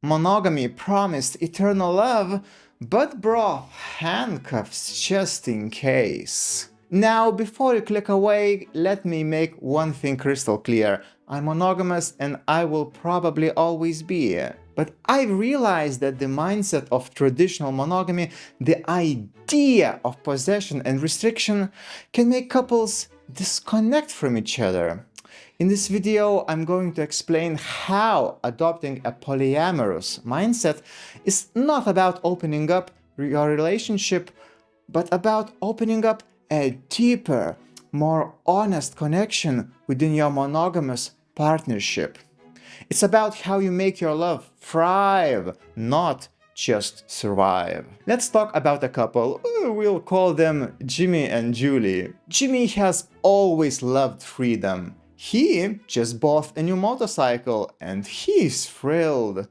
Monogamy promised eternal love, but brought handcuffs just in case. Now, before you click away, let me make one thing crystal clear. I'm monogamous and I will probably always be. But I realized that the mindset of traditional monogamy, the idea of possession and restriction, can make couples disconnect from each other. In this video, I'm going to explain how adopting a polyamorous mindset is not about opening up your relationship, but about opening up a deeper, more honest connection within your monogamous partnership. It's about how you make your love thrive, not just survive. Let's talk about a couple. We'll call them Jimmy and Julie. Jimmy has always loved freedom. He just bought a new motorcycle and he's thrilled.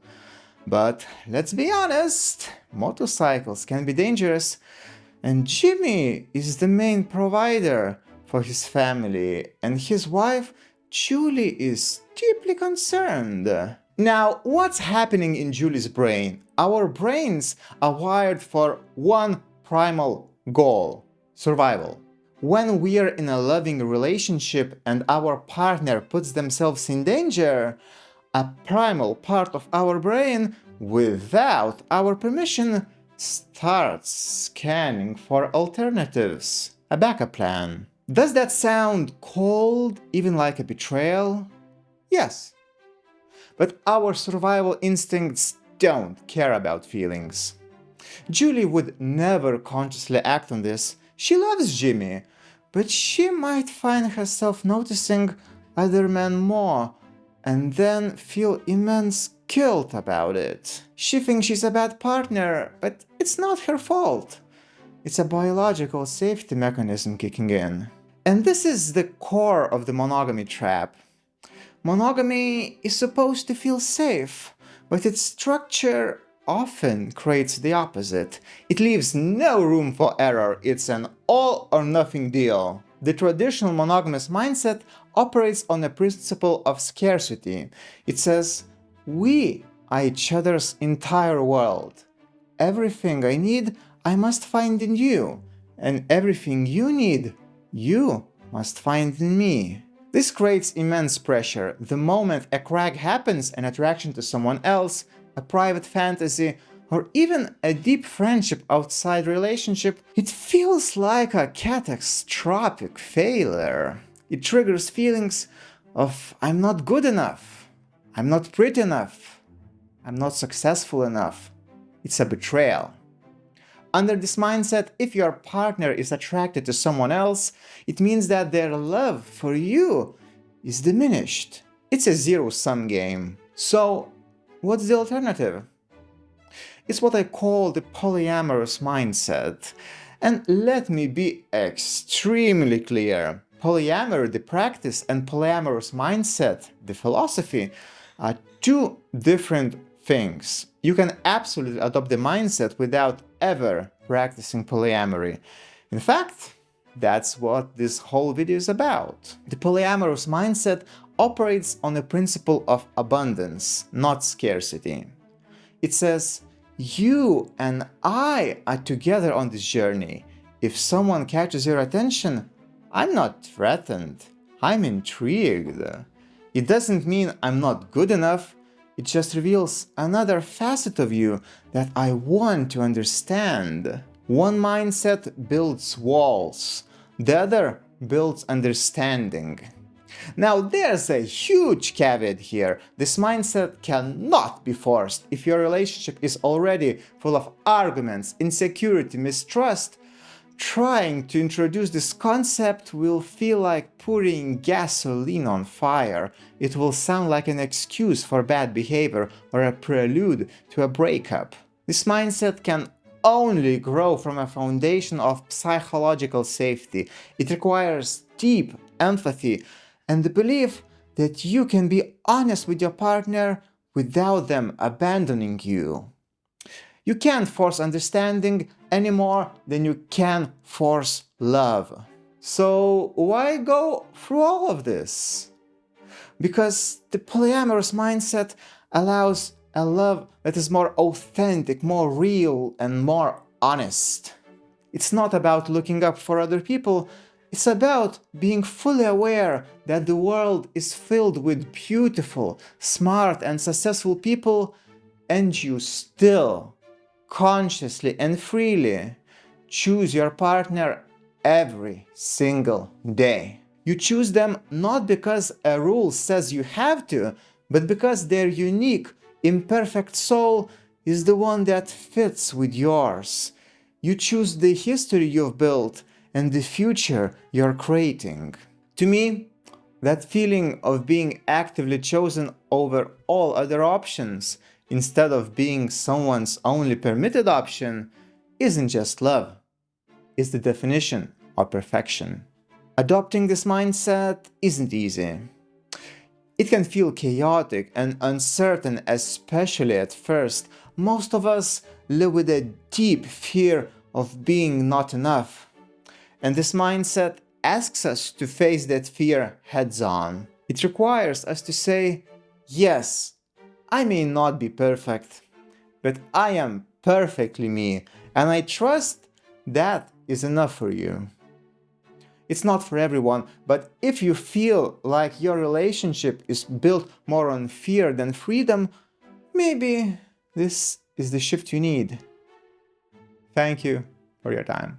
But let's be honest, motorcycles can be dangerous, and Jimmy is the main provider for his family, and his wife, Julie, is deeply concerned. Now, what's happening in Julie's brain? Our brains are wired for one primal goal: survival. When we are in a loving relationship and our partner puts themselves in danger, a primal part of our brain, without our permission, starts scanning for alternatives, a backup plan. Does that sound cold, even like a betrayal? Yes. But our survival instincts don't care about feelings. Julie would never consciously act on this. She loves Jimmy, but she might find herself noticing other men more and then feel immense guilt about it. She thinks she's a bad partner, but it's not her fault. It's a biological safety mechanism kicking in. And this is the core of the monogamy trap. Monogamy is supposed to feel safe, but its structure often creates the opposite. It leaves no room for error. It's an all or nothing deal. The traditional monogamous mindset operates on a principle of scarcity. It says, we are each other's entire world. Everything I need, I must find in you, and everything you need, you must find in me. This creates immense pressure. The moment a crack happens, an attraction to someone else, a private fantasy, or even a deep friendship outside relationship, it feels like a catastrophic failure. It triggers feelings of I'm not good enough, I'm not pretty enough, I'm not successful enough. It's a betrayal. Under this mindset, if your partner is attracted to someone else, it means that their love for you is diminished. It's a zero-sum game. So, what's the alternative? It's what I call the polyamorous mindset. And let me be extremely clear. Polyamory, the practice, and polyamorous mindset, the philosophy, are two different things. You can absolutely adopt the mindset without ever practicing polyamory. In fact, that's what this whole video is about. The polyamorous mindset operates on the principle of abundance, not scarcity. It says, you and I are together on this journey. If someone catches your attention, I'm not threatened, I'm intrigued. It doesn't mean I'm not good enough, it just reveals another facet of you that I want to understand. One mindset builds walls, the other builds understanding. Now there's a huge caveat here. This mindset cannot be forced. If your relationship is already full of arguments, insecurity, mistrust, trying to introduce this concept will feel like pouring gasoline on fire. It will sound like an excuse for bad behavior or a prelude to a breakup. This mindset can only grow from a foundation of psychological safety. It requires deep empathy and the belief that you can be honest with your partner without them abandoning you. You can't force understanding any more than you can force love. So why go through all of this? Because the polyamorous mindset allows A love that is more authentic, more real, and more honest. It's not about looking up for other people, it's about being fully aware that the world is filled with beautiful, smart, and successful people, and you still, consciously and freely, choose your partner every single day. You choose them not because a rule says you have to, but because their unique, imperfect soul is the one that fits with yours. You choose the history you've built and the future you're creating. To me, that feeling of being actively chosen over all other options, instead of being someone's only permitted option, isn't just love, it's the definition of perfection. Adopting this mindset isn't easy. It can feel chaotic and uncertain, especially at first. Most of us live with a deep fear of being not enough. And this mindset asks us to face that fear heads on. It requires us to say, yes, I may not be perfect, but I am perfectly me, and I trust that is enough for you. It's not for everyone, but if you feel like your relationship is built more on fear than freedom, maybe this is the shift you need. Thank you for your time.